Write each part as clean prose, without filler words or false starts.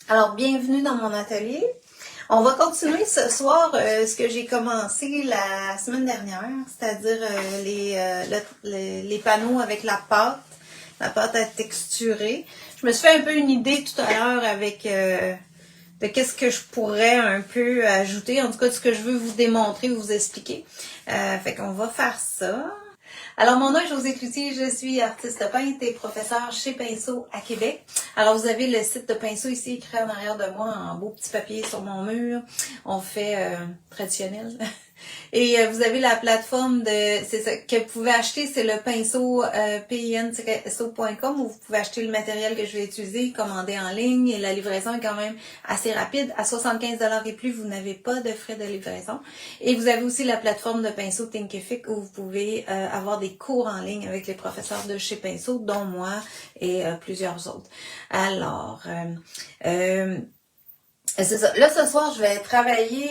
Alors, bienvenue dans mon atelier. On va continuer ce soir ce que j'ai commencé la semaine dernière, c'est-à-dire les panneaux avec la pâte à texturer. Je me suis fait un peu une idée tout à l'heure avec de qu'est-ce que je pourrais un peu ajouter, en tout cas de ce que je veux vous démontrer, vous expliquer. Fait qu'on va faire ça. Alors, mon nom est Josée Cloutier, je suis artiste peintre et professeure chez Pinceau à Québec. Alors, vous avez le site de Pinceau ici écrit en arrière de moi en beau petit papier sur mon mur. On fait traditionnel. Et vous avez la plateforme c'est ça, que vous pouvez acheter, c'est le pinceau pin-so.com où vous pouvez acheter le matériel que je vais utiliser, commander en ligne et la livraison est quand même assez rapide. À 75$ et plus, vous n'avez pas de frais de livraison. Et vous avez aussi la plateforme de Pinceau Thinkific où vous pouvez avoir des cours en ligne avec les professeurs de chez Pinceau, dont moi et plusieurs autres. Alors, c'est ça. Là, ce soir, je vais travailler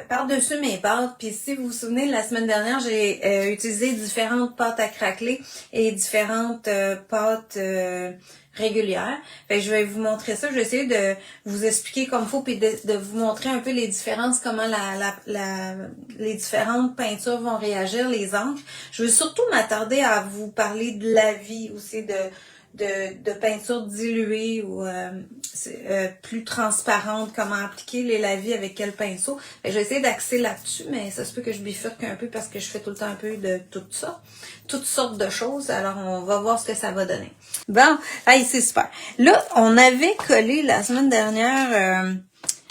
par-dessus mes pâtes. Puis si vous vous souvenez, la semaine dernière, j'ai utilisé différentes pâtes à craqueler et différentes pâtes régulières. Fait que je vais vous montrer ça. Je vais essayer de vous expliquer comme il faut puis de vous montrer un peu les différences, comment les différentes peintures vont réagir, les encres. Je veux surtout m'attarder à vous parler de la vie aussi, de peinture diluée ou plus transparente, comment appliquer les lavis avec quel pinceau. Je vais essayer d'axer là-dessus, mais ça se peut que je bifurque un peu parce que je fais tout le temps un peu de tout ça, toutes sortes de choses. Alors, on va voir ce que ça va donner. Bon, hey, c'est super. Là, on avait collé la semaine dernière...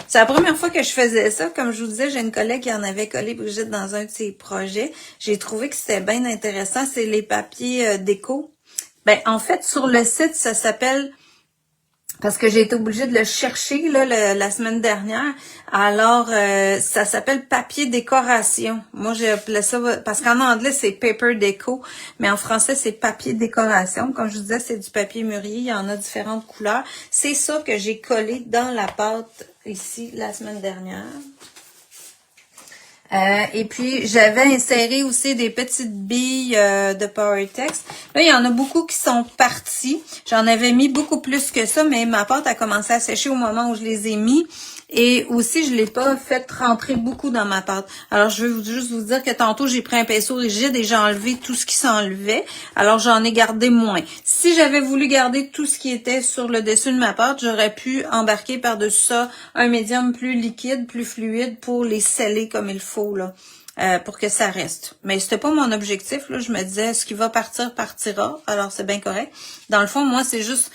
c'est la première fois que je faisais ça. Comme je vous disais, j'ai une collègue qui en avait collé, Brigitte, dans un de ses projets. J'ai trouvé que c'était bien intéressant. C'est les papiers déco. Ben, en fait, sur le site, ça s'appelle, parce que j'ai été obligée de le chercher là, la semaine dernière, alors ça s'appelle papier décoration. Moi, j'ai appelé ça, parce qu'en anglais, c'est paper déco, mais en français, c'est papier décoration. Comme je vous disais, c'est du papier mûrier, il y en a différentes couleurs. C'est ça que j'ai collé dans la pâte ici la semaine dernière. Et puis, j'avais inséré aussi des petites billes de Powertex. Là, il y en a beaucoup qui sont partis. J'en avais mis beaucoup plus que ça, mais ma pâte a commencé à sécher au moment où je les ai mis. Et aussi, je l'ai pas fait rentrer beaucoup dans ma pâte. Alors, je veux juste vous dire que tantôt, j'ai pris un pinceau rigide et j'ai enlevé tout ce qui s'enlevait. Alors, j'en ai gardé moins. Si j'avais voulu garder tout ce qui était sur le dessus de ma pâte, j'aurais pu embarquer par-dessus ça un médium plus liquide, plus fluide pour les sceller comme il faut, là. Pour que ça reste. Mais c'était pas mon objectif, là. Je me disais, ce qui va partir, partira. Alors, c'est bien correct. Dans le fond, moi, c'est juste...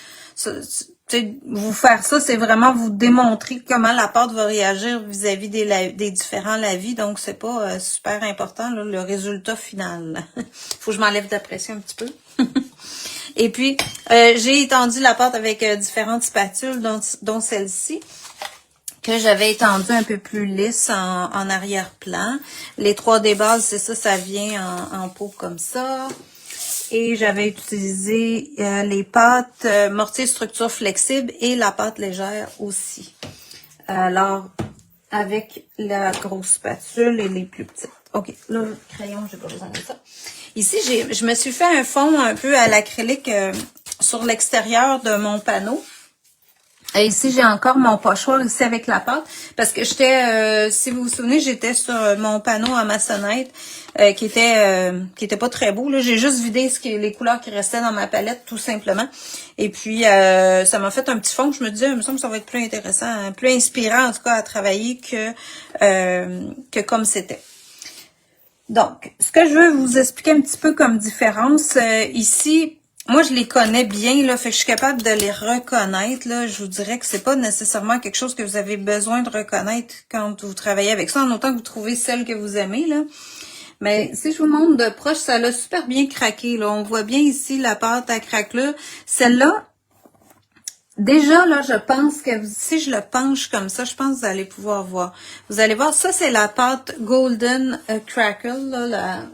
vous faire ça, c'est vraiment vous démontrer comment la pâte va réagir vis-à-vis des différents lavis. Donc, c'est pas super important, là, le résultat final. Faut que je m'enlève de la pression un petit peu. Et puis, j'ai étendu la pâte avec différentes spatules, dont celle-ci, que j'avais étendu un peu plus lisse en arrière-plan. Les 3D bases, c'est ça, ça vient en pot comme ça. Et j'avais utilisé les pâtes mortier structure flexible et la pâte légère aussi. Alors, avec la grosse spatule et les plus petites. OK, là, le crayon, j'ai pas besoin de ça. Ici, je me suis fait un fond un peu à l'acrylique sur l'extérieur de mon panneau. Et ici, j'ai encore mon pochoir ici avec la pâte. Parce que j'étais, si vous vous souvenez, j'étais sur mon panneau à maçonnette qui était pas très beau. Là, j'ai juste vidé les couleurs qui restaient dans ma palette, tout simplement. Et puis, ça m'a fait un petit fond que je me disais, il me semble que ça va être plus intéressant, hein, plus inspirant en tout cas à travailler que comme c'était. Donc, ce que je veux vous expliquer un petit peu comme différence, ici, moi, je les connais bien, là, fait que je suis capable de les reconnaître, là. Je vous dirais que c'est pas nécessairement quelque chose que vous avez besoin de reconnaître quand vous travaillez avec ça, en autant que vous trouvez celle que vous aimez, là. Mais si je vous montre de proche, ça l'a super bien craqué, là. On voit bien ici la pâte à craquelure. Celle-là, déjà, là, je pense que si je le penche comme ça, je pense que vous allez pouvoir voir. Vous allez voir, ça, c'est la pâte Golden Crackle, là,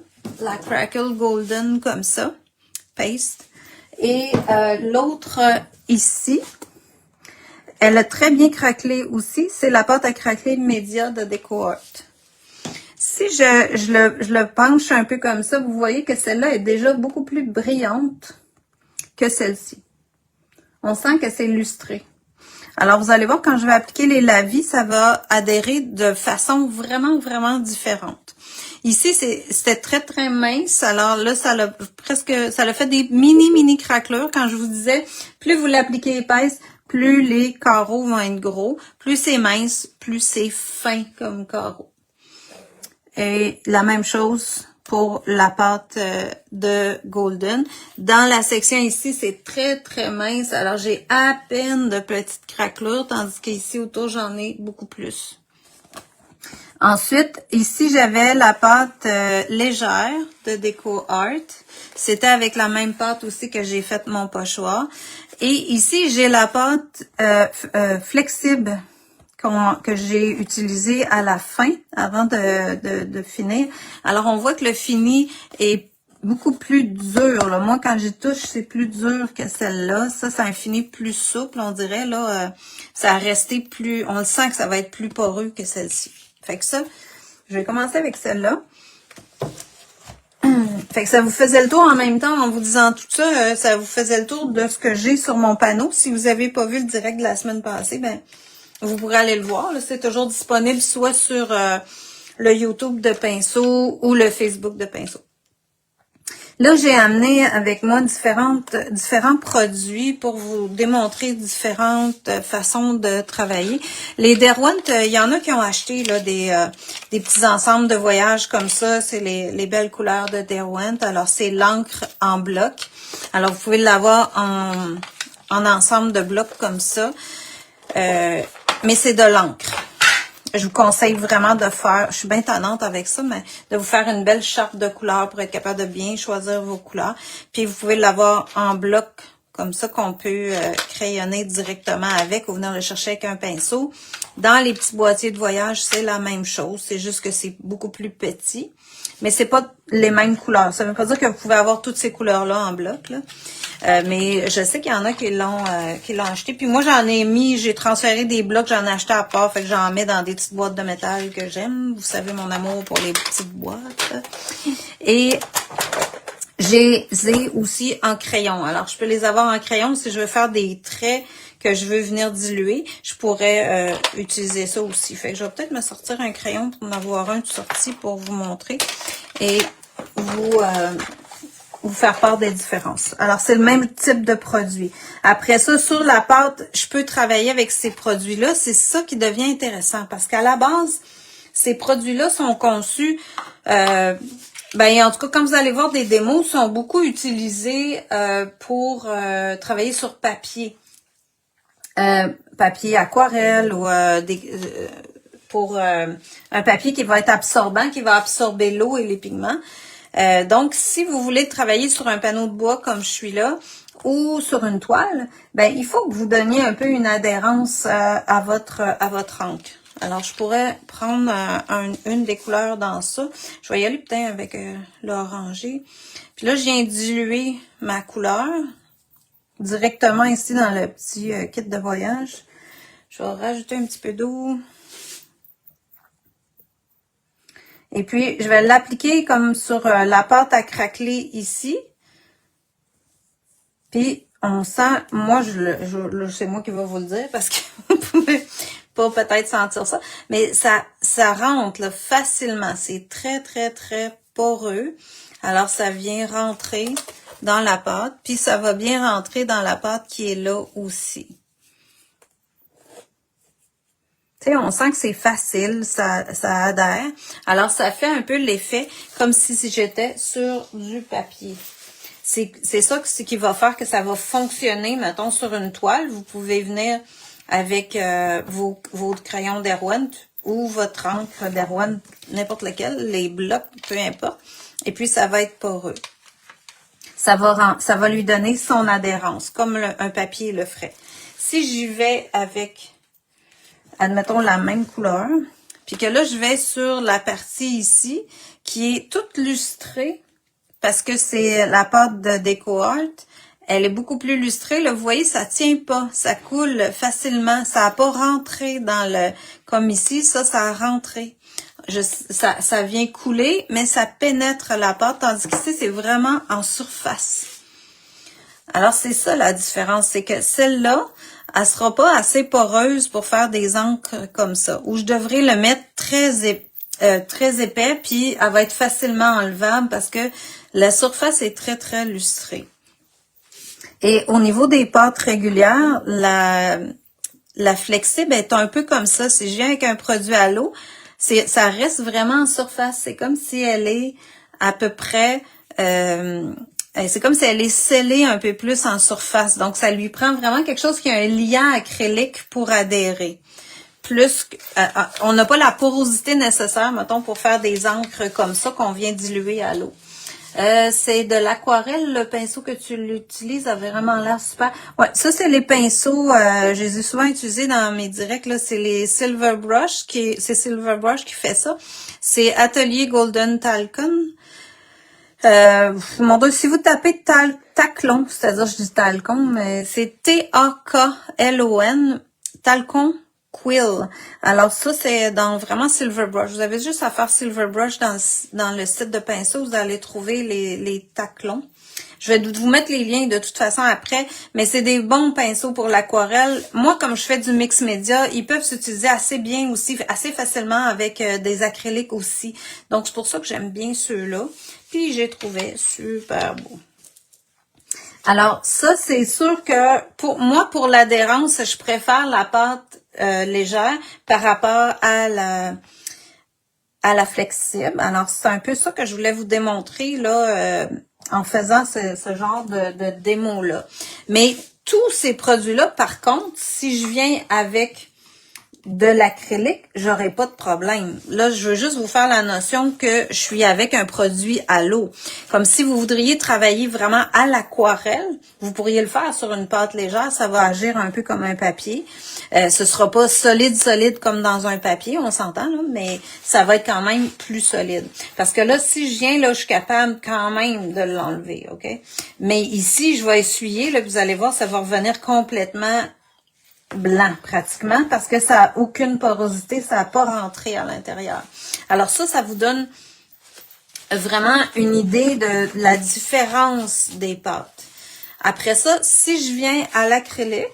la Crackle Golden comme ça, paste. Et l'autre ici, elle a très bien craquelé aussi. C'est la pâte à craqueler Media de DecoArt. Si je le penche un peu comme ça, vous voyez que celle-là est déjà beaucoup plus brillante que celle-ci. On sent que c'est lustré. Alors, vous allez voir, quand je vais appliquer les lavis, ça va adhérer de façon vraiment, vraiment différente. Ici, c'était très, très mince. Alors là, ça l'a fait des mini craquelures. Quand je vous disais, plus vous l'appliquez épaisse, plus les carreaux vont être gros. Plus c'est mince, plus c'est fin comme carreau. Et la même chose pour la pâte de Golden. Dans la section ici, c'est très, très mince. Alors, j'ai à peine de petites craquelures, tandis qu'ici, autour, j'en ai beaucoup plus. Ensuite, ici, j'avais la pâte légère de Déco Art. C'était avec la même pâte aussi que j'ai fait mon pochoir. Et ici, j'ai la pâte flexible que j'ai utilisée à la fin, avant de finir. Alors, on voit que le fini est beaucoup plus dur. Là. Moi, quand j'y touche, c'est plus dur que celle-là. Ça, c'est un fini plus souple, on dirait. Là, ça a resté plus... On le sent que ça va être plus poreux que celle-ci. Fait que ça, je vais commencer avec celle-là. Fait que ça vous faisait le tour en même temps, en vous disant tout ça, ça vous faisait le tour de ce que j'ai sur mon panneau. Si vous n'avez pas vu le direct de la semaine passée, ben vous pourrez aller le voir. C'est toujours disponible soit sur le YouTube de Pinceau ou le Facebook de Pinceau. Là, j'ai amené avec moi différents produits pour vous démontrer différentes façons de travailler. Les Derwent, il y en a qui ont acheté là, des petits ensembles de voyage comme ça. C'est les belles couleurs de Derwent. Alors, c'est l'encre en bloc. Alors, vous pouvez l'avoir en ensemble de blocs comme ça. Mais c'est de l'encre. Je vous conseille vraiment de faire, je suis bien tannante avec ça, mais de vous faire une belle charte de couleurs pour être capable de bien choisir vos couleurs. Puis vous pouvez l'avoir en bloc comme ça qu'on peut crayonner directement avec ou venir le chercher avec un pinceau. Dans les petits boîtiers de voyage, c'est la même chose. C'est juste que c'est beaucoup plus petit. Mais c'est pas les mêmes couleurs. Ça veut pas dire que vous pouvez avoir toutes ces couleurs-là en bloc, là. Mais je sais qu'il y en a qui l'ont acheté. Puis moi, j'en ai mis, j'ai transféré des blocs, j'en ai acheté à part. Fait que j'en mets dans des petites boîtes de métal que j'aime. Vous savez mon amour pour les petites boîtes. Et j'ai aussi en crayon. Alors, je peux les avoir en crayon si je veux faire des traits que je veux venir diluer. Je pourrais utiliser ça aussi. Fait que je vais peut-être me sortir un crayon pour en avoir un de sorti pour vous montrer et vous faire part des différences. Alors, c'est le même type de produit. Après ça, sur la pâte, je peux travailler avec ces produits-là. C'est ça qui devient intéressant parce qu'à la base, ces produits-là sont conçus... en tout cas, comme vous allez voir, des démos sont beaucoup utilisés pour travailler sur papier. Papier aquarelle ou pour un papier qui va être absorbant, qui va absorber l'eau et les pigments. Donc, si vous voulez travailler sur un panneau de bois comme je suis là, ou sur une toile, ben il faut que vous donniez un peu une adhérence à votre encre. Alors, je pourrais prendre une des couleurs dans ça. Je vais y aller peut-être avec l'orangé. Puis là, je viens diluer ma couleur directement ici dans le petit kit de voyage. Je vais rajouter un petit peu d'eau. Et puis, je vais l'appliquer comme sur la pâte à craqueler ici. Puis, on sent, moi, c'est moi qui vais vous le dire parce que vous pouvez pas peut-être sentir ça. Mais ça rentre là, facilement. C'est très, très, très poreux. Alors, ça vient rentrer dans la pâte. Puis, ça va bien rentrer dans la pâte qui est là aussi. Tu sais, on sent que c'est facile, ça adhère. Alors, ça fait un peu l'effet comme si j'étais sur du papier. C'est ça qui va faire que ça va fonctionner, mettons, sur une toile. Vous pouvez venir avec vos crayons Derwent ou votre encre Derwent, n'importe lequel, les blocs, peu importe. Et puis, ça va être poreux. Ça va lui donner son adhérence, comme un papier le ferait. Si j'y vais avec... admettons la même couleur, puis que là, je vais sur la partie ici, qui est toute lustrée, parce que c'est la pâte de Déco Art, elle est beaucoup plus lustrée, là, vous voyez, ça tient pas, ça coule facilement, ça n'a pas rentré dans le, comme ici, ça a rentré. Ça vient couler, mais ça pénètre la pâte, tandis qu'ici, c'est vraiment en surface. Alors, c'est ça la différence, c'est que celle-là, elle sera pas assez poreuse pour faire des encres comme ça. Ou je devrais le mettre très épais, puis elle va être facilement enlevable parce que la surface est très, très lustrée. Et au niveau des pâtes régulières, la flexible est un peu comme ça. Si je viens avec un produit à l'eau, ça reste vraiment en surface. C'est comme si elle est à peu près... c'est comme si elle est scellée un peu plus en surface. Donc, ça lui prend vraiment quelque chose qui a un liant acrylique pour adhérer. Plus, on n'a pas la porosité nécessaire, mettons, pour faire des encres comme ça qu'on vient diluer à l'eau. C'est de l'aquarelle, le pinceau que tu l'utilises, ça a vraiment l'air super. Ouais, ça c'est les pinceaux, je les ai souvent utilisés dans mes directs, là, c'est les Silver Brush, c'est Silver Brush qui fait ça. C'est Atelier Golden Talcon. Mon Dieu, si vous tapez Taclon, c'est-à-dire je dis Talcon, mais c'est T-A-K-L-O-N, Talcon Quill. Alors ça, c'est dans vraiment Silver Brush. Vous avez juste à faire Silver Brush dans le site de pinceau, vous allez trouver les taclons. Je vais vous mettre les liens de toute façon après, mais c'est des bons pinceaux pour l'aquarelle. Moi, comme je fais du mix média, ils peuvent s'utiliser assez bien aussi, assez facilement avec des acryliques aussi. Donc, c'est pour ça que j'aime bien ceux-là. Puis, j'ai trouvé super beau. Alors, ça, c'est sûr que pour moi, pour l'adhérence, je préfère la pâte légère par rapport à la flexible. Alors, c'est un peu ça que je voulais vous démontrer là en faisant ce genre de démo-là. Mais tous ces produits-là, par contre, si je viens avec de l'acrylique, j'aurai pas de problème. Là, je veux juste vous faire la notion que je suis avec un produit à l'eau. Comme si vous voudriez travailler vraiment à l'aquarelle, vous pourriez le faire sur une pâte légère, ça va agir un peu comme un papier. Ce sera pas solide comme dans un papier, on s'entend, là, mais ça va être quand même plus solide. Parce que là, si je viens, là, je suis capable quand même de l'enlever, OK? Mais ici, je vais essuyer, là, vous allez voir, ça va revenir complètement blanc pratiquement parce que ça n'a aucune porosité, ça n'a pas rentré à l'intérieur. Alors ça vous donne vraiment une idée de la différence des pâtes. Après ça, si je viens à l'acrylique,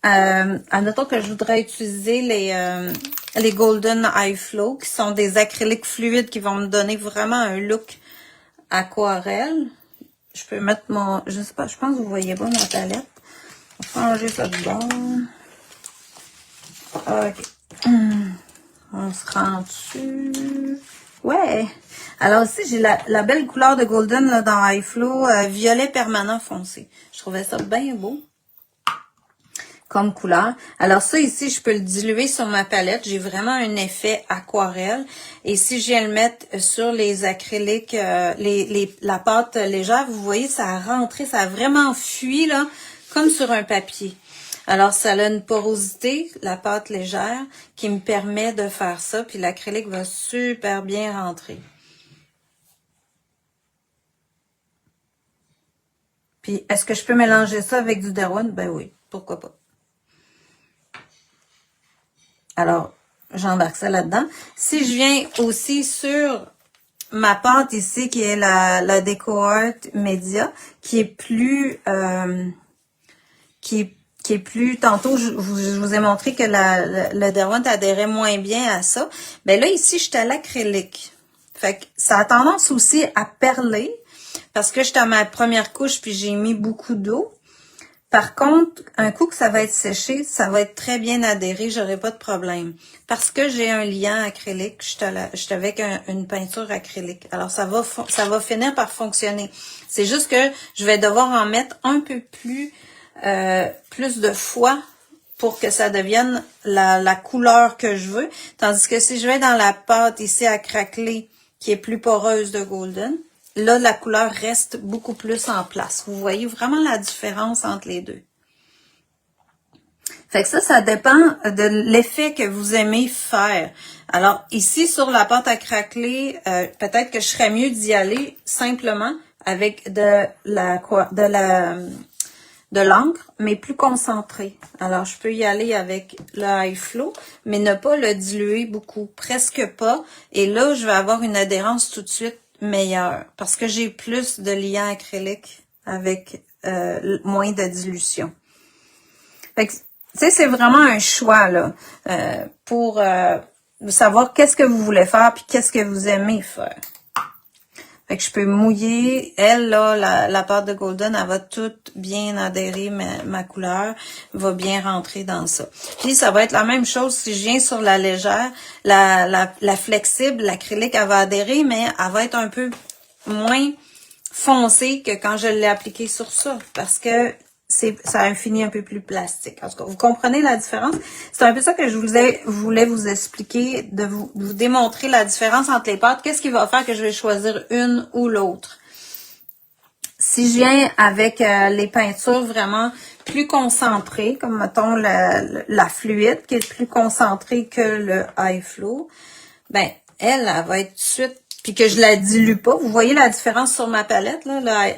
admettons que je voudrais utiliser les Golden High Flow, qui sont des acryliques fluides qui vont me donner vraiment un look aquarelle. Je peux mettre je sais pas, je pense que vous voyez pas ma palette. On va changer ça de bord. OK. On se rend dessus. Ouais. Alors ici, j'ai la belle couleur de Golden là, dans High Flow, violet permanent foncé. Je trouvais ça bien beau comme couleur. Alors ça ici, je peux le diluer sur ma palette. J'ai vraiment un effet aquarelle. Et si je viens le mettre sur les acryliques, la pâte légère, vous voyez, ça a rentré, ça a vraiment fui là, comme sur un papier. Alors, ça a une porosité, la pâte légère, qui me permet de faire ça. Puis l'acrylique va super bien rentrer. Puis, est-ce que je peux mélanger ça avec du Derwent? Ben oui, pourquoi pas. Alors, j'embarque ça là-dedans. Si je viens aussi sur ma pâte ici, qui est la DecoArt Media, qui est plus... qui est plus, tantôt, je vous ai montré que le Derwent adhérait moins bien à ça. Ben là, ici, j'étais à l'acrylique. Fait que ça a tendance aussi à perler, parce que j'étais à ma première couche, puis j'ai mis beaucoup d'eau. Par contre, un coup que ça va être séché, ça va être très bien adhéré, j'aurai pas de problème. Parce que j'ai un liant acrylique, j'étais avec une peinture acrylique. Alors, ça va finir par fonctionner. C'est juste que je vais devoir en mettre un peu plus de fois pour que ça devienne la couleur que je veux. Tandis que si je vais dans la pâte ici à craqueler, qui est plus poreuse de Golden, là, la couleur reste beaucoup plus en place. Vous voyez vraiment la différence entre les deux. Fait que ça dépend de l'effet que vous aimez faire. Alors, ici, sur la pâte à craqueler, peut-être que je serais mieux d'y aller simplement avec de l'encre, mais plus concentrée. Alors, je peux y aller avec le High Flow, mais ne pas le diluer beaucoup, presque pas. Et là, je vais avoir une adhérence tout de suite meilleure, parce que j'ai plus de liant acrylique avec moins de dilution. Fait que, tu sais, c'est vraiment un choix, là, pour savoir qu'est-ce que vous voulez faire puis qu'est-ce que vous aimez faire. Fait que je peux mouiller. Elle, là, la pâte de Golden, elle va toute bien adhérer, ma couleur va bien rentrer dans ça. Puis ça va être la même chose si je viens sur la légère. La flexible, l'acrylique, elle va adhérer, mais elle va être un peu moins foncée que quand je l'ai appliquée sur ça. Parce que ça a un fini un peu plus plastique. En tout cas, vous comprenez la différence? C'est un peu ça que je voulais vous expliquer, de vous démontrer la différence entre les pâtes. Qu'est-ce qui va faire que je vais choisir une ou l'autre? Si je viens avec les peintures vraiment plus concentrées, comme mettons la fluide, qui est plus concentrée que le high flow, ben elle va être tout de suite, puis que je la dilue pas. Vous voyez la différence sur ma palette, là,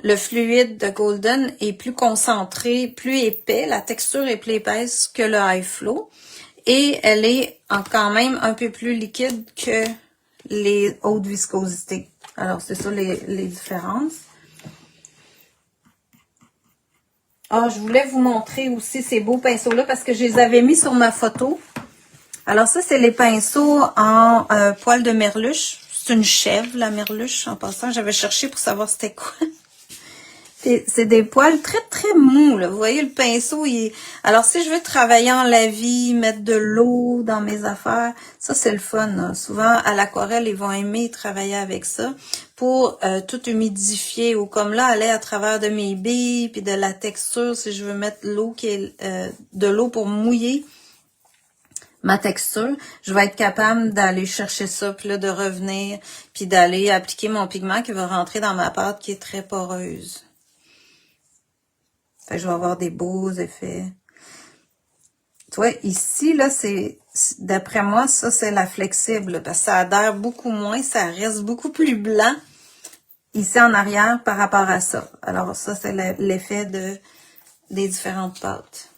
le fluide de Golden est plus concentré, plus épais. La texture est plus épaisse que le high flow. Et elle est quand même un peu plus liquide que les hautes viscosités. Alors, c'est ça les différences. Ah, je voulais vous montrer aussi ces beaux pinceaux-là parce que je les avais mis sur ma photo. Alors, ça, c'est les pinceaux en poil de merluche. C'est une chèvre, la merluche, en passant. J'avais cherché pour savoir c'était quoi. C'est des poils très, très mous, là. Vous voyez, le pinceau, Alors, si je veux travailler en lavis, mettre de l'eau dans mes affaires, ça, c'est le fun, là. Souvent, à l'aquarelle, ils vont aimer travailler avec ça pour tout humidifier. Ou comme là, aller à travers de mes billes, puis de la texture, si je veux mettre l'eau qui est de l'eau pour mouiller ma texture, je vais être capable d'aller chercher ça, puis là, de revenir, puis d'aller appliquer mon pigment qui va rentrer dans ma pâte qui est très poreuse. Fait que je vais avoir des beaux effets. Tu vois, ici, là, d'après moi, ça, c'est la flexible, parce que ça adhère beaucoup moins, ça reste beaucoup plus blanc ici en arrière par rapport à ça. Alors, ça, c'est l'effet des différentes pâtes.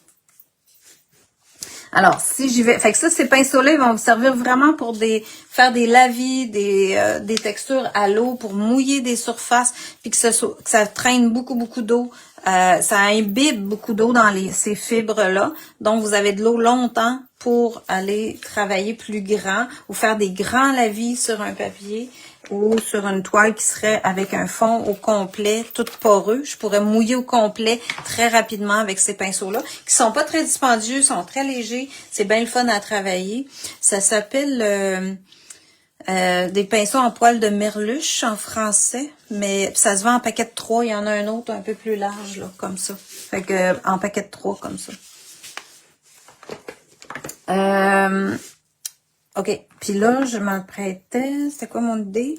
Alors, si j'y vais... Fait que ça, ces pinceaux-là, ils vont vous servir vraiment pour faire des lavis, des textures à l'eau, pour mouiller des surfaces, puis que ça traîne beaucoup, beaucoup d'eau. Ça imbibe beaucoup d'eau dans ces fibres-là. Donc, vous avez de l'eau longtemps pour aller travailler plus grand ou faire des grands lavis sur un papier ou sur une toile qui serait avec un fond au complet, tout poreux. Je pourrais mouiller au complet très rapidement avec ces pinceaux-là, qui sont pas très dispendieux, sont très légers. C'est bien le fun à travailler. Ça s'appelle des pinceaux en poil de merluche en français, mais ça se vend en paquet de 3. Il y en a un autre un peu plus large, là, comme ça. Fait que en paquet de 3, comme ça. OK. Puis là, je m'apprêtais. C'était quoi mon idée?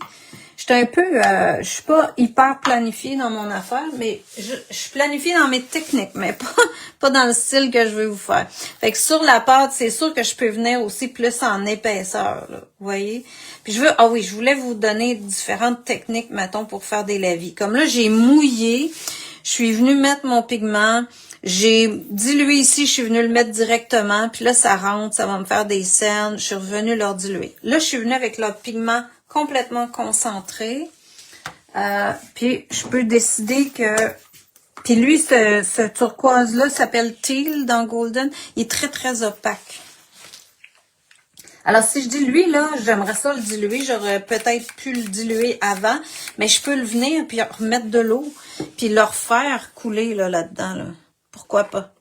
J'étais un peu... je suis pas hyper planifiée dans mon affaire, mais je suis planifiée dans mes techniques, mais pas dans le style que je veux vous faire. Fait que sur la pâte, c'est sûr que je peux venir aussi plus en épaisseur, là, vous voyez? Puis je voulais vous donner différentes techniques, mettons, pour faire des lavis. Comme là, j'ai mouillé, je suis venue mettre mon pigment... J'ai dilué ici, je suis venue le mettre directement, puis là, ça rentre, ça va me faire des cernes. Je suis revenue leur diluer. Là, je suis venue avec leur pigment complètement concentré. Puis, je peux décider que... Puis lui, ce turquoise-là s'appelle Teal dans Golden. Il est très, très opaque. Alors, si je dis lui, là, j'aimerais ça le diluer. J'aurais peut-être pu le diluer avant, mais je peux le venir puis remettre de l'eau, puis le refaire couler là-dedans, là. Pourquoi pas?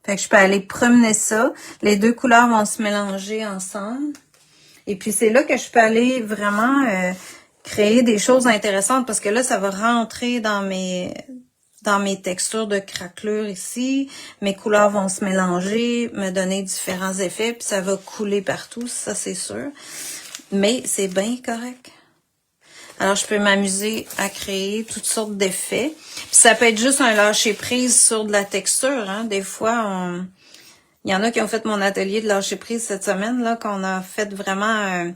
Fait que je peux aller promener ça. Les deux couleurs vont se mélanger ensemble. Et puis, c'est là que je peux aller vraiment créer des choses intéressantes parce que là, ça va rentrer dans mes textures de craquelure ici. Mes couleurs vont se mélanger, me donner différents effets, puis ça va couler partout, ça c'est sûr. Mais c'est bien correct. Alors, je peux m'amuser à créer toutes sortes d'effets. Puis ça peut être juste un lâcher-prise sur de la texture. Hein. Des fois, il y en a qui ont fait mon atelier de lâcher-prise cette semaine, là, qu'on a fait vraiment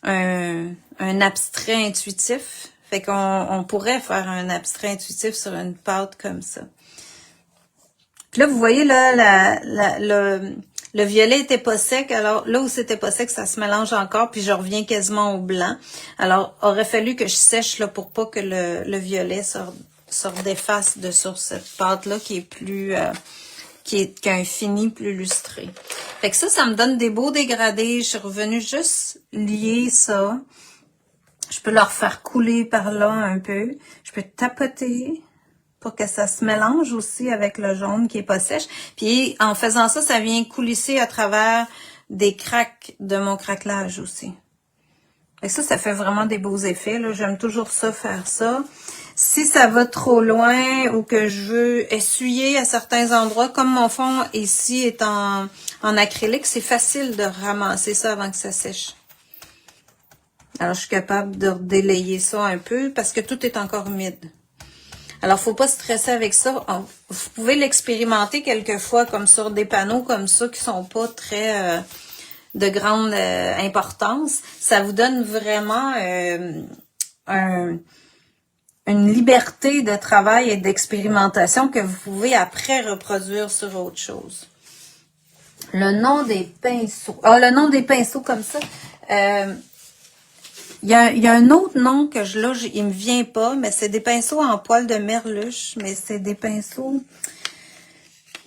un abstrait intuitif. Fait qu'on pourrait faire un abstrait intuitif sur une pâte comme ça. Puis là, vous voyez là Le violet était pas sec, alors là où c'était pas sec, ça se mélange encore, puis je reviens quasiment au blanc. Alors, aurait fallu que je sèche là pour pas que le violet se redéface de sur cette pâte-là qui est plus... qui a un fini plus lustré. Fait que ça me donne des beaux dégradés. Je suis revenue juste lier ça. Je peux leur faire couler par là un peu. Je peux tapoter pour que ça se mélange aussi avec le jaune qui est pas sèche. Puis en faisant ça, ça vient coulisser à travers des craques de mon craquelage aussi. Et ça fait vraiment des beaux effets. J'aime toujours ça, faire ça. Si ça va trop loin ou que je veux essuyer à certains endroits, comme mon fond ici est en acrylique, c'est facile de ramasser ça avant que ça sèche. Alors, je suis capable de délayer ça un peu parce que tout est encore humide. Alors, faut pas stresser avec ça. Vous pouvez l'expérimenter quelquefois comme sur des panneaux comme ça qui sont pas très de grande importance. Ça vous donne vraiment une liberté de travail et d'expérimentation que vous pouvez après reproduire sur autre chose. Le nom des pinceaux. Le nom des pinceaux comme ça. Il y a un autre nom que il me vient pas, mais c'est des pinceaux en poil de merluche, mais c'est des pinceaux...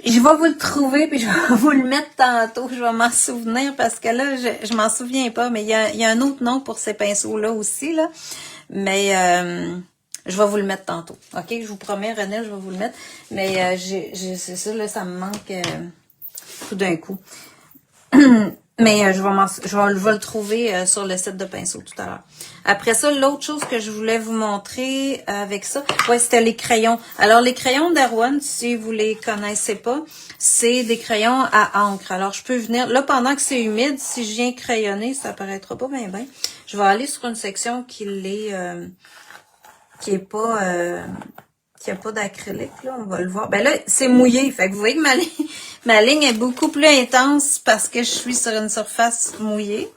Je vais vous le trouver, puis je vais vous le mettre tantôt, je vais m'en souvenir, parce que là, je m'en souviens pas, mais il y a un autre nom pour ces pinceaux-là aussi, là, mais je vais vous le mettre tantôt, ok? Je vous promets, René, je vais vous le mettre, mais c'est ça, là, ça me manque tout d'un coup. Mais je vais le trouver sur le site de pinceau tout à l'heure. Après ça, l'autre chose que je voulais vous montrer avec ça, c'était les crayons. Alors, les crayons d'Erwan, si vous les connaissez pas, c'est des crayons à encre. Alors, je peux venir, là, pendant que c'est humide, si je viens crayonner, ça paraîtra pas bien. Je vais aller sur une section qui est pas... qu'il n'y a pas d'acrylique, là, on va le voir. Ben là, c'est mouillé, fait que vous voyez que ma ligne est beaucoup plus intense parce que je suis sur une surface mouillée.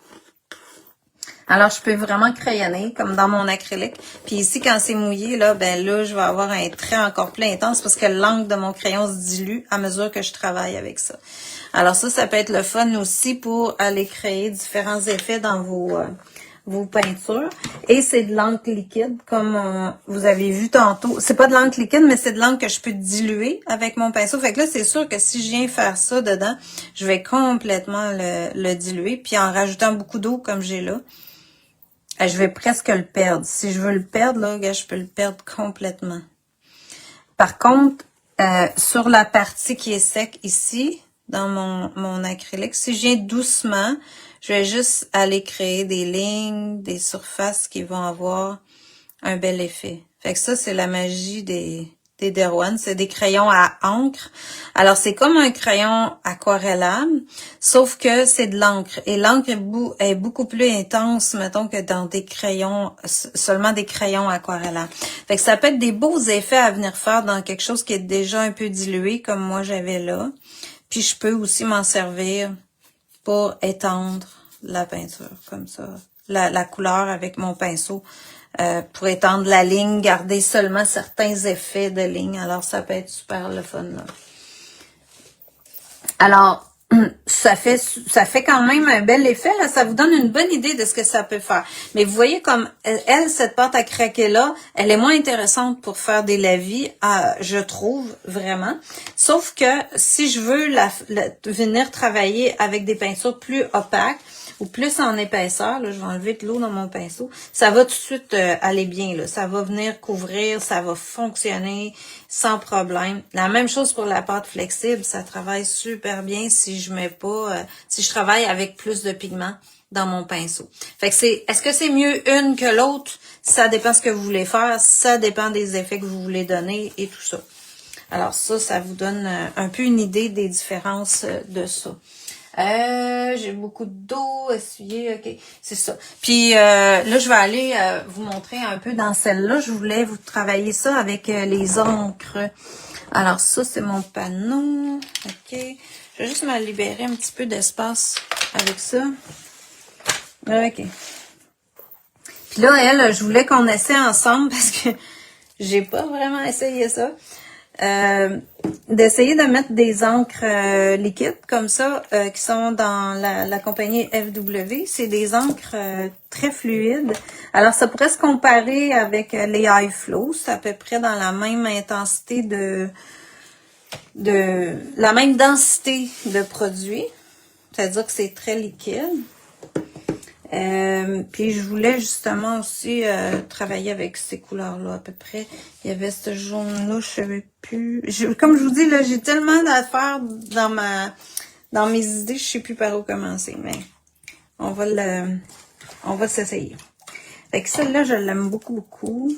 Alors, je peux vraiment crayonner, comme dans mon acrylique. Puis ici, quand c'est mouillé, là, ben là, je vais avoir un trait encore plus intense parce que l'encre de mon crayon se dilue à mesure que je travaille avec ça. Alors ça peut être le fun aussi pour aller créer différents effets dans vos peintures. Et c'est de l'encre liquide, comme vous avez vu tantôt. C'est pas de l'encre liquide, mais c'est de l'encre que je peux diluer avec mon pinceau. Fait que là, c'est sûr que si je viens faire ça dedans, je vais complètement le diluer. Puis en rajoutant beaucoup d'eau comme j'ai là, je vais presque le perdre. Si je veux le perdre, là, je peux le perdre complètement. Par contre, sur la partie qui est sec ici, dans mon acrylique, si je viens doucement, je vais juste aller créer des lignes, des surfaces qui vont avoir un bel effet. Fait que ça, c'est la magie des Derwan. C'est des crayons à encre. Alors, c'est comme un crayon aquarellable, sauf que c'est de l'encre. Et l'encre est beaucoup plus intense, mettons, que dans des crayons, seulement des crayons aquarellables. Fait que ça peut être des beaux effets à venir faire dans quelque chose qui est déjà un peu dilué, comme moi j'avais là. Puis, je peux aussi m'en servir pour étendre la peinture, comme ça. La couleur avec mon pinceau. Pour étendre la ligne, garder seulement certains effets de ligne. Alors, ça peut être super le fun, là. Alors, ça fait quand même un bel effet, là. Ça vous donne une bonne idée de ce que ça peut faire. Mais vous voyez comme, cette pâte à craquer-là, elle est moins intéressante pour faire des lavis, je trouve, vraiment. Sauf que, si je veux venir travailler avec des peintures plus opaques, ou plus en épaisseur, là, je vais enlever de l'eau dans mon pinceau, ça va tout de suite aller bien, là. Ça va venir couvrir, ça va fonctionner sans problème. La même chose pour la pâte flexible, ça travaille super bien si je mets pas, si je travaille avec plus de pigments dans mon pinceau. Fait que est-ce que c'est mieux une que l'autre? Ça dépend ce que vous voulez faire, ça dépend des effets que vous voulez donner et tout ça. Alors ça vous donne un peu une idée des différences de ça. J'ai beaucoup d'eau essuyée, ok, c'est ça. Puis là, je vais aller vous montrer un peu dans celle-là. Je voulais vous travailler ça avec les encres. Alors ça, c'est mon panneau, ok. Je vais juste me libérer un petit peu d'espace avec ça. Ok. Puis là, je voulais qu'on essaie ensemble parce que j'ai pas vraiment essayé ça. d'essayer de mettre des encres liquides comme ça, qui sont dans la compagnie FW. C'est des encres très fluides. Alors, ça pourrait se comparer avec les High Flow. C'est à peu près dans la même intensité la même densité de produit. C'est-à-dire que c'est très liquide. Puis je voulais justement aussi travailler avec ces couleurs-là à peu près. Il y avait ce jaune-là, je savais plus. Comme je vous dis, là, j'ai tellement d'affaires dans mes idées, je sais plus par où commencer, mais on va s'essayer. Fait que celle-là, je l'aime beaucoup, beaucoup.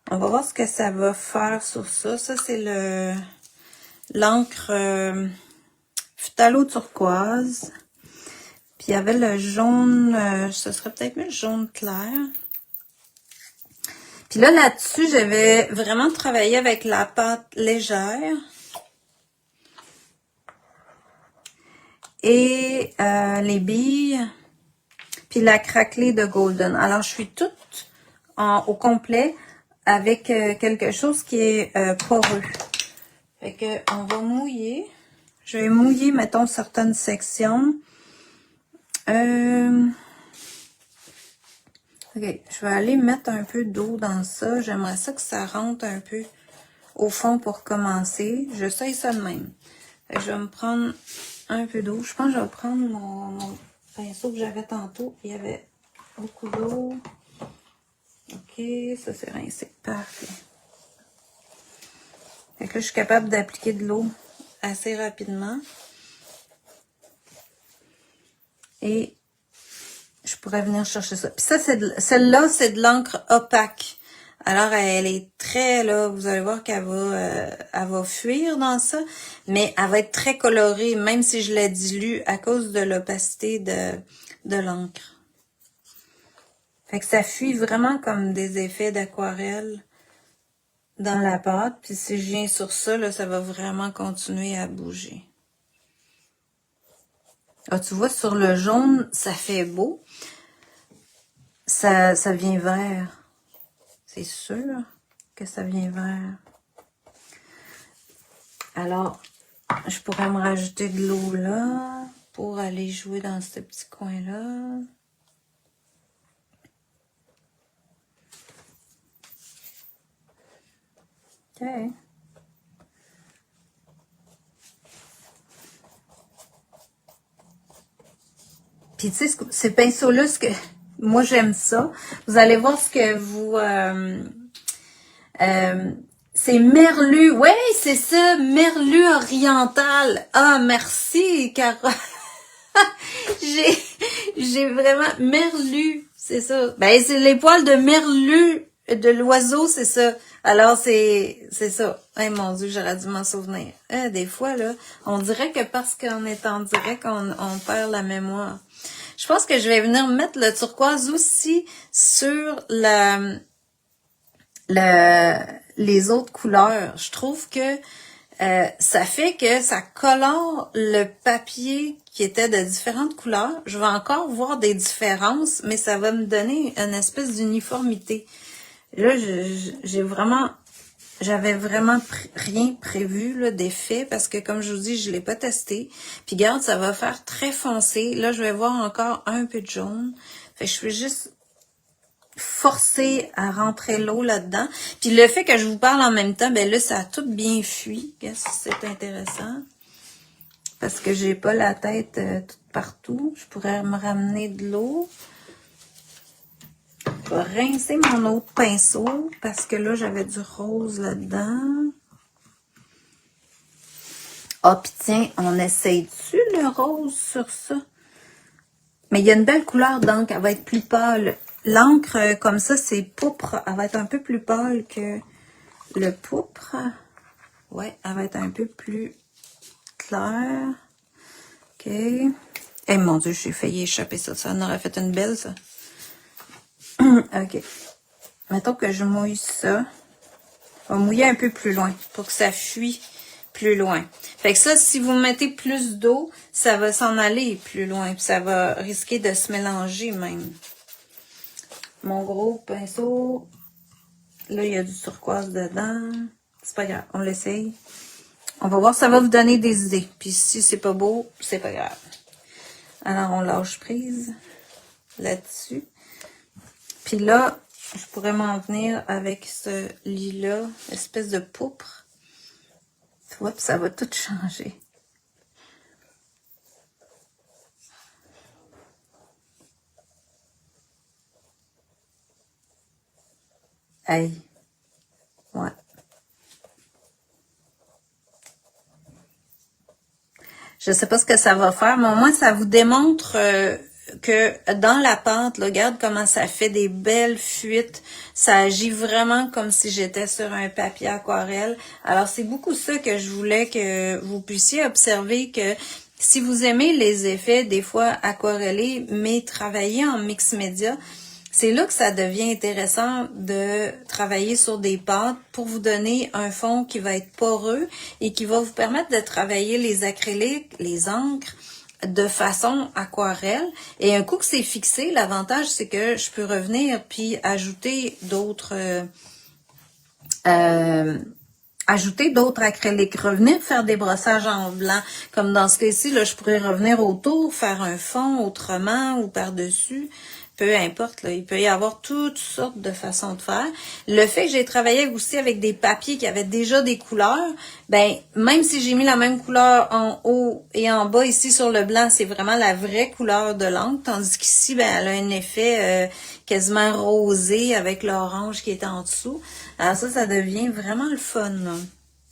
On va voir ce que ça va faire sur ça. Ça, c'est l'encre phthalo turquoise. Puis il y avait le jaune, ce serait peut-être mieux le jaune clair. Puis là-dessus, j'avais vraiment travaillé avec la pâte légère. Et les billes. Puis la craquelée de Golden. Alors, je suis toute au complet avec quelque chose qui est poreux. Fait que on va mouiller. Je vais mouiller, mettons, certaines sections. Ok, je vais aller mettre un peu d'eau dans ça. J'aimerais ça que ça rentre un peu au fond pour commencer. J'essaye ça de même. Fait que je vais me prendre un peu d'eau. Je pense que je vais prendre mon pinceau que j'avais tantôt. Il y avait beaucoup d'eau. Ok, ça c'est rincé. Parfait. Fait que là, je suis capable d'appliquer de l'eau assez rapidement. Et je pourrais venir chercher ça. Puis ça, celle-là, c'est de l'encre opaque. Alors, elle est très, là, vous allez voir qu'elle va fuir dans ça, mais elle va être très colorée, même si je la dilue à cause de l'opacité de l'encre. Fait que ça fuit vraiment comme des effets d'aquarelle dans la pâte. Puis si je viens sur ça, là, ça va vraiment continuer à bouger. Ah, tu vois, sur le jaune, ça fait beau. Ça vient vert. C'est sûr que ça vient vert. Alors, je pourrais me rajouter de l'eau là pour aller jouer dans ce petit coin-là. OK. Puis tu sais, ces pinceaux-là, moi j'aime ça. Vous allez voir ce que vous... c'est merlu. Oui, c'est ça, merlu oriental. Ah, merci, Carole. j'ai vraiment... Merlu, c'est ça. Ben, c'est les poils de merlu de l'oiseau, c'est ça. Alors, c'est ça. Eh, mon Dieu, j'aurais dû m'en souvenir. Des fois, là, on dirait que parce qu'on est en direct, on perd la mémoire. Je pense que je vais venir mettre le turquoise aussi sur les autres couleurs. Je trouve que ça fait que ça colore le papier qui était de différentes couleurs. Je vais encore voir des différences, mais ça va me donner une espèce d'uniformité. Là, j'avais vraiment rien prévu là, d'effet parce que, comme je vous dis, je l'ai pas testé. Puis, regarde, ça va faire très foncé. Là, je vais voir encore un peu de jaune. Fait que je suis juste forcée à rentrer l'eau là-dedans. Puis, le fait que je vous parle en même temps, ben là, ça a tout bien fui. C'est intéressant. Parce que j'ai pas la tête toute partout. Je pourrais me ramener de l'eau. Je vais rincer mon autre pinceau parce que là, j'avais du rose là-dedans. Ah, puis tiens, on essaye-tu le rose sur ça? Mais il y a une belle couleur d'encre, elle va être plus pâle. L'encre, comme ça, c'est pourpre. Elle va être un peu plus pâle que le pourpre. Ouais, elle va être un peu plus claire. OK. Eh mon Dieu, j'ai failli échapper ça. Ça en aurait fait une belle, ça. OK. Mettons que je mouille ça. On va mouiller un peu plus loin pour que ça fuit plus loin. Fait que ça, si vous mettez plus d'eau, ça va s'en aller plus loin. Puis ça va risquer de se mélanger même. Mon gros pinceau. Là, il y a du turquoise dedans. C'est pas grave, on l'essaye. On va voir, ça va vous donner des idées. Puis si c'est pas beau, c'est pas grave. Alors, on lâche prise là-dessus. Puis là, je pourrais m'en venir avec ce lit-là, espèce de pourpre. Tu vois, puis ça va tout changer. Hey. Ouais. Je sais pas ce que ça va faire, mais au moins ça vous démontre que dans la pâte, là, regarde comment ça fait des belles fuites. Ça agit vraiment comme si j'étais sur un papier aquarelle. Alors c'est beaucoup ça que je voulais que vous puissiez observer, que si vous aimez les effets des fois aquarellés, mais travailler en mix média, c'est là que ça devient intéressant de travailler sur des pâtes pour vous donner un fond qui va être poreux et qui va vous permettre de travailler les acryliques, les encres de façon aquarelle. Et un coup que c'est fixé, l'avantage c'est que je peux revenir puis ajouter d'autres acryliques, revenir faire des brossages en blanc. Comme dans ce cas-ci, là, je pourrais revenir autour, faire un fond autrement ou par-dessus. Peu importe, là, il peut y avoir toutes sortes de façons de faire. Le fait que j'ai travaillé aussi avec des papiers qui avaient déjà des couleurs, ben même si j'ai mis la même couleur en haut et en bas, ici sur le blanc, c'est vraiment la vraie couleur de l'encre, tandis qu'ici, ben elle a un effet quasiment rosé avec l'orange qui est en dessous. Alors ça devient vraiment le fun, là.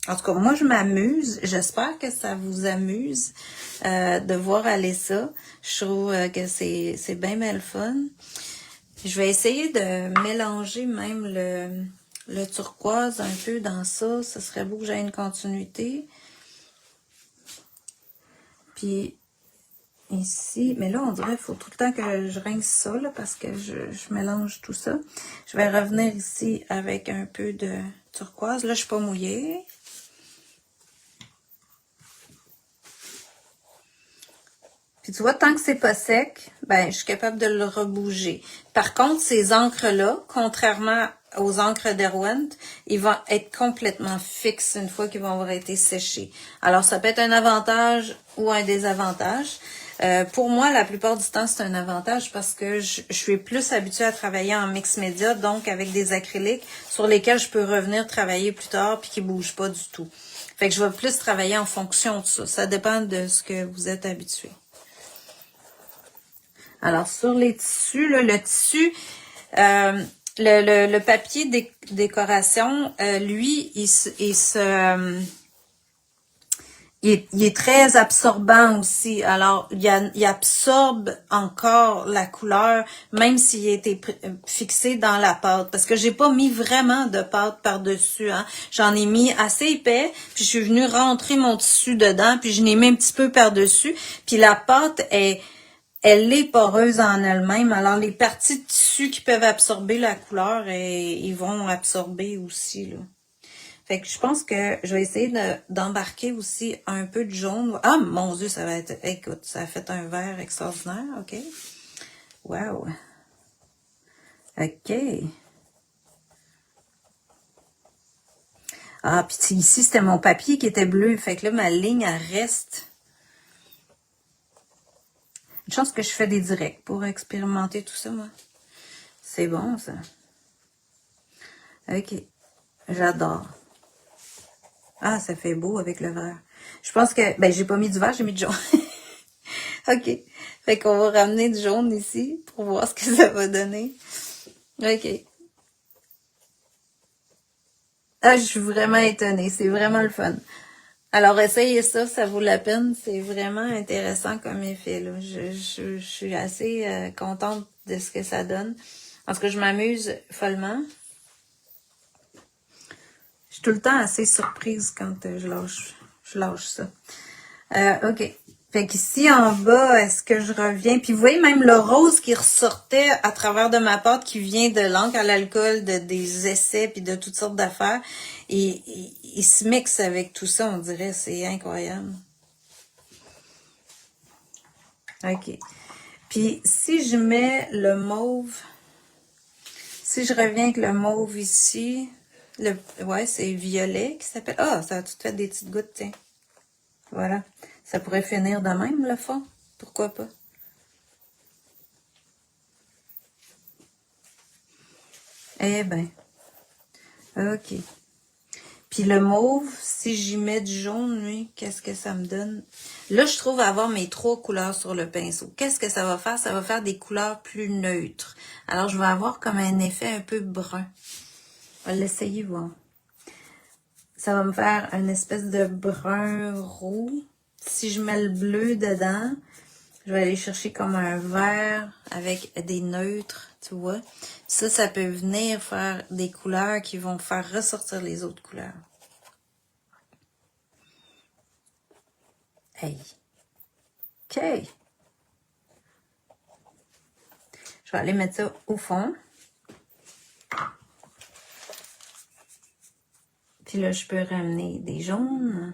En tout cas, moi, je m'amuse. J'espère que ça vous amuse de voir aller ça. Je trouve que c'est bien le fun. Je vais essayer de mélanger même le turquoise un peu dans ça. Ce serait beau que j'aie une continuité. Puis ici, mais là, on dirait qu'il faut tout le temps que je rince ça, là, parce que je mélange tout ça. Je vais revenir ici avec un peu de turquoise. Là, je suis pas mouillée. Puis tu vois, tant que c'est pas sec, ben je suis capable de le rebouger. Par contre, ces encres-là, contrairement aux encres d'Erwent, ils vont être complètement fixes une fois qu'ils vont avoir été séchés. Alors, ça peut être un avantage ou un désavantage. Pour moi, la plupart du temps, c'est un avantage parce que je suis plus habituée à travailler en mix média, donc avec des acryliques sur lesquels je peux revenir travailler plus tard puis qui ne bougent pas du tout. Fait que je vais plus travailler en fonction de ça. Ça dépend de ce que vous êtes habitué. Alors, sur les tissus, là, le tissu, le papier décoration, lui, il est très absorbant aussi. Alors, il absorbe encore la couleur, même s'il a été fixé dans la pâte. Parce que j'ai pas mis vraiment de pâte par-dessus. Hein. J'en ai mis assez épais, puis je suis venue rentrer mon tissu dedans, puis je l'ai mis un petit peu par-dessus. Puis la pâte elle est poreuse en elle-même. Alors, les parties de tissu qui peuvent absorber la couleur, ils vont absorber aussi, là. Fait que je pense que je vais essayer d'embarquer aussi un peu de jaune. Ah, mon Dieu, ça va être... Écoute, ça a fait un vert extraordinaire, OK? Wow! OK. Ah, puis ici, c'était mon papier qui était bleu. Fait que là, ma ligne, elle reste... Une chance que je fais des directs pour expérimenter tout ça, moi. C'est bon, ça. OK. J'adore. Ah, ça fait beau avec le vert. Je pense que... Ben, j'ai pas mis du vert, j'ai mis du jaune. OK. Fait qu'on va ramener du jaune ici pour voir ce que ça va donner. OK. Ah, je suis vraiment étonnée. C'est vraiment le fun. Alors, essayez ça, ça vaut la peine. C'est vraiment intéressant comme effet, là. Je suis assez contente de ce que ça donne. Parce que je m'amuse follement. Je suis tout le temps assez surprise quand je lâche ça. OK. Fait qu'ici, en bas, est-ce que je reviens? Puis vous voyez même le rose qui ressortait à travers de ma pâte qui vient de l'encre à l'alcool, des essais, puis de toutes sortes d'affaires. Et il se mixe avec tout ça, on dirait. C'est incroyable. OK. Puis si je mets le mauve, si je reviens avec le mauve ici, Ouais, c'est violet qui s'appelle... Ah, ça a tout fait des petites gouttes, tiens. Voilà. Ça pourrait finir de même, le fond. Pourquoi pas? Eh ben, ok. Puis le mauve, si j'y mets du jaune, lui, qu'est-ce que ça me donne? Là, je trouve avoir mes 3 couleurs sur le pinceau. Qu'est-ce que ça va faire? Ça va faire des couleurs plus neutres. Alors, je vais avoir comme un effet un peu brun. On va l'essayer, voir. Ça va me faire une espèce de brun roux. Si je mets le bleu dedans, je vais aller chercher comme un vert avec des neutres, tu vois. Ça peut venir faire des couleurs qui vont faire ressortir les autres couleurs. Hey. OK. Je vais aller mettre ça au fond. Puis là, je peux ramener des jaunes.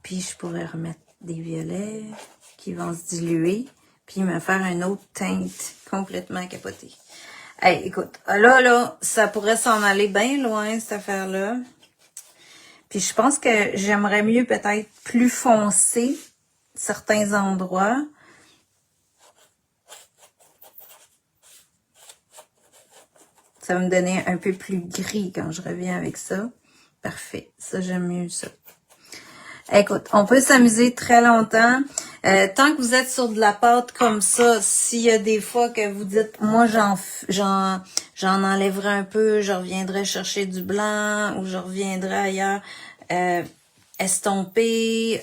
Puis je pourrais remettre des violets qui vont se diluer. Puis me faire une autre teinte complètement capotée. Hey, écoute, là, ça pourrait s'en aller bien loin, cette affaire-là. Puis je pense que j'aimerais mieux peut-être plus foncé certains endroits. Ça va me donner un peu plus gris quand je reviens avec ça. Parfait. Ça, j'aime mieux ça. Écoute, on peut s'amuser très longtemps. Tant que vous êtes sur de la pâte comme ça, s'il y a des fois que vous dites, moi, j'en enlèverai un peu, je reviendrai chercher du blanc ou je reviendrai ailleurs, estomper,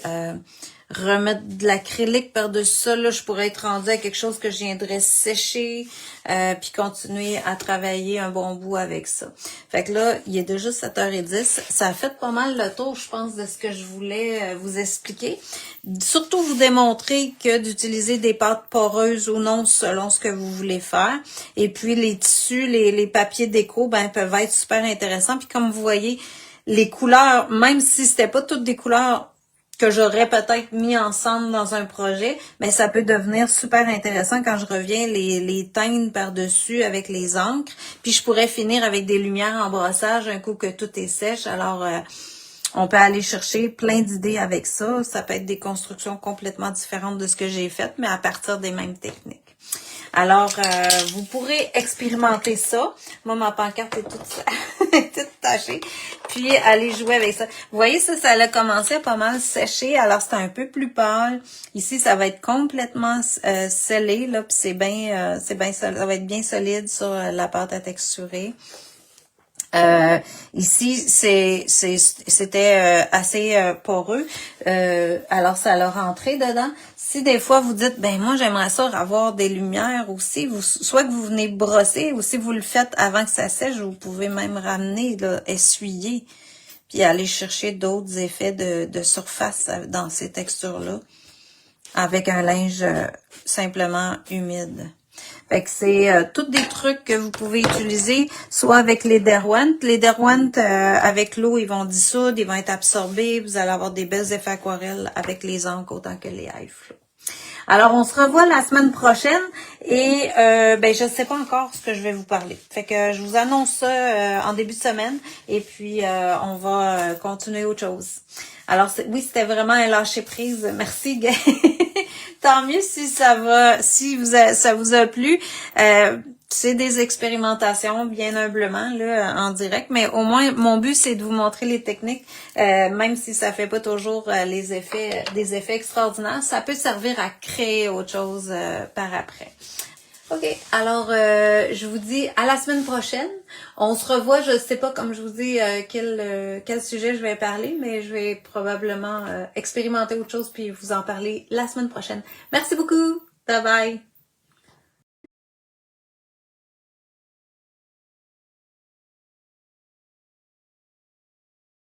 remettre de l'acrylique par-dessus ça, là, je pourrais être rendue à quelque chose que je viendrais sécher, puis continuer à travailler un bon bout avec ça. Fait que là, il est déjà 7h10. Ça a fait pas mal le tour, je pense, de ce que je voulais vous expliquer. Surtout vous démontrer que d'utiliser des pâtes poreuses ou non selon ce que vous voulez faire. Et puis les tissus, les papiers déco, ben peuvent être super intéressants. Puis comme vous voyez, les couleurs, même si c'était pas toutes des couleurs que j'aurais peut-être mis ensemble dans un projet, mais ça peut devenir super intéressant quand je reviens les teindre par-dessus avec les encres. Puis je pourrais finir avec des lumières en brossage un coup que tout est sèche. Alors, on peut aller chercher plein d'idées avec ça. Ça peut être des constructions complètement différentes de ce que j'ai fait, mais à partir des mêmes techniques. Alors, vous pourrez expérimenter ça. Moi, ma pancarte est toute tachée. Puis, aller jouer avec ça. Vous voyez, ça a commencé à pas mal sécher. Alors, c'est un peu plus pâle. Ici, ça va être complètement scellé. Là, puis ça va être bien solide sur la pâte à texturer. Ici, c'était assez poreux. Alors, ça l'a rentré dedans. Si des fois vous dites, ben moi j'aimerais ça avoir des lumières aussi, soit que vous venez brosser ou si vous le faites avant que ça sèche, vous pouvez même ramener, là, essuyer, puis aller chercher d'autres effets de surface dans ces textures-là avec un linge simplement humide. Fait que c'est tous des trucs que vous pouvez utiliser, soit avec les Derwent. Les Derwent, avec l'eau, ils vont dissoudre, ils vont être absorbés. Vous allez avoir des belles effets aquarelles avec les encres autant que les high flow. Alors, on se revoit la semaine prochaine et ben je ne sais pas encore ce que je vais vous parler. Fait que je vous annonce ça en début de semaine et puis on va continuer autre chose. Alors, oui, c'était vraiment un lâcher-prise. Merci, Gay. Tant mieux si ça vous a plu. C'est des expérimentations, bien humblement, là, en direct, mais au moins, mon but, c'est de vous montrer les techniques, même si ça fait pas toujours des effets extraordinaires, ça peut servir à créer autre chose par après. OK, alors je vous dis à la semaine prochaine. On se revoit, je sais pas, comme je vous dis, quel sujet je vais parler, mais je vais probablement expérimenter autre chose puis vous en parler la semaine prochaine. Merci beaucoup. Bye bye.